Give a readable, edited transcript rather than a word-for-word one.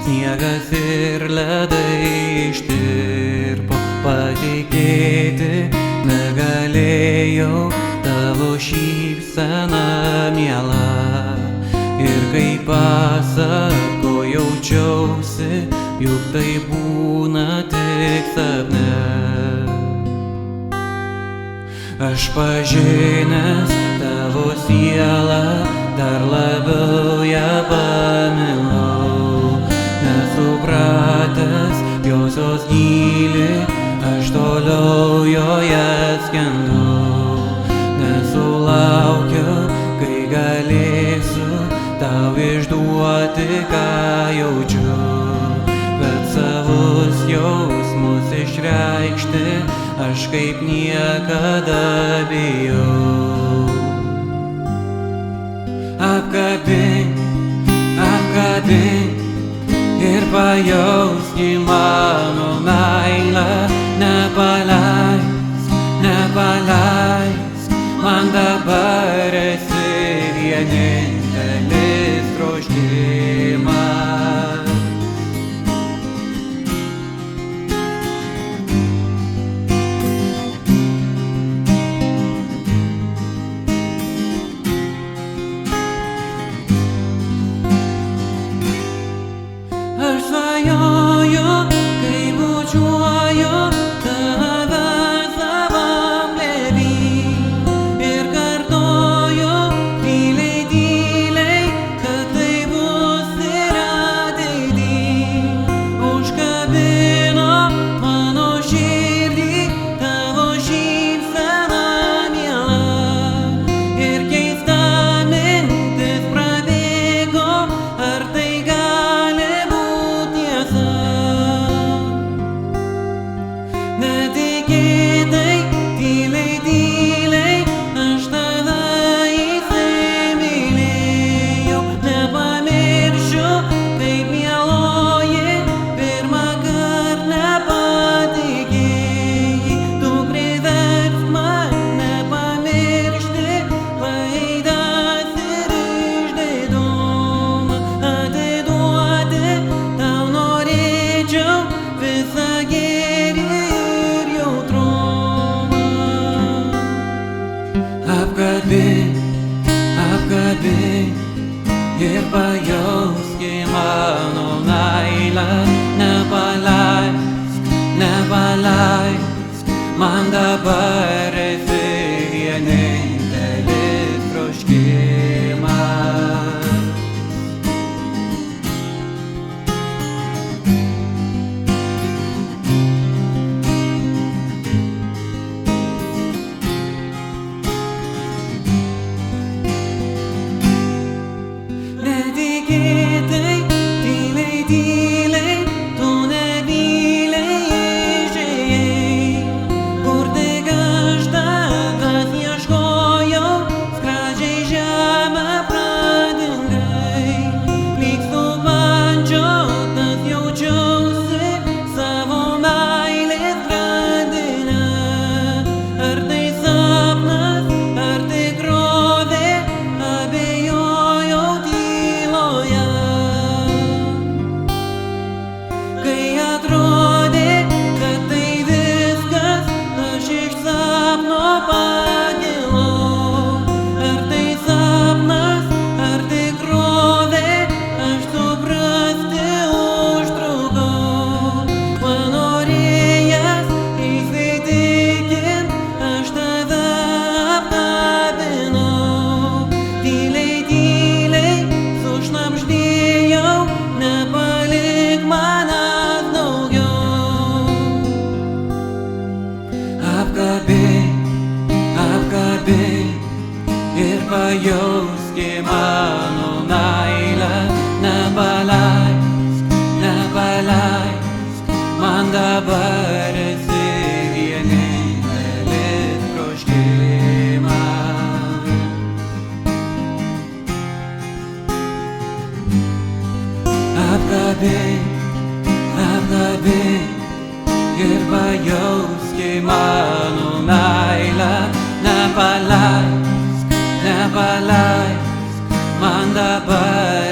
Sniegas ir ledai ištirpo, patikėti negalėjau tavo šypseną mielą. Ir kai pasako jaučiausi, juk tai būna tik sapne. Aš pažinęs tavo sielą, dar labiau ją pamilau. Nesupratęs josios gylį, aš toliau joje skendu. Nesulaukiu, kai galėsiu tau išduoti, ką jaučiu. Bet savus jausmus išreikšti aš kaip niekada bijau. Apkabink, apkabink ir pajauski mano meilę. Nepaleisk, nepaleisk, man dabar esi vienintelis troškimas. Aš svajoju, kai bučiuoju tave savam glėby ir kartoju tyliai, tyliai, kad tai bus ir ateity. Užkabino mano širdį tavo šypsena miela ir keista mintis prabėgo, ar tai gali būt tiesa. Netikėtai, tyliai, tyliai, aš tave įsimylėjau. Nepamiršiu, kaip mieloji, pirmąkart nepatikėjai. Tu priversk mane pamiršti klaidas ir išdidumą. Atiduoti tau norėčiau visą gėrį ir jautrumą. Apkabink, apkabink ir pajauski mano meilę. Nepaleisk, nepaleisk, man dabar esi vienintelis troškimas. Netikėtai, tyliai, tyliai, tu nebyliai išėjai. Kur tik aš tavęs ieškojau, skradžiai žemę pradingai. Lyg supančiotas jaučiausi savo meilės grandinę. Ar tai sapnas, ar tikrovė, abejojau tyloje. Kai atrodė, kad tai viskas, aš iš sapno pakilau. Ar tai sapnas, ar tikrovė, aš suprasti užtrukau. Panorėjęs įsitikint, aš tave apkabinau. Tyliai, tyliai, sušnabždėjau, nepalik manęs daugiau. Apkabink, apkabink ir pajauski mano meilę. Nepaleisk, nepaleisk, man dabar esi vienintelis troškimas. Apkabink, apkabink ir pajauski mano meilę. Nepaleisk, nepaleisk, man dabar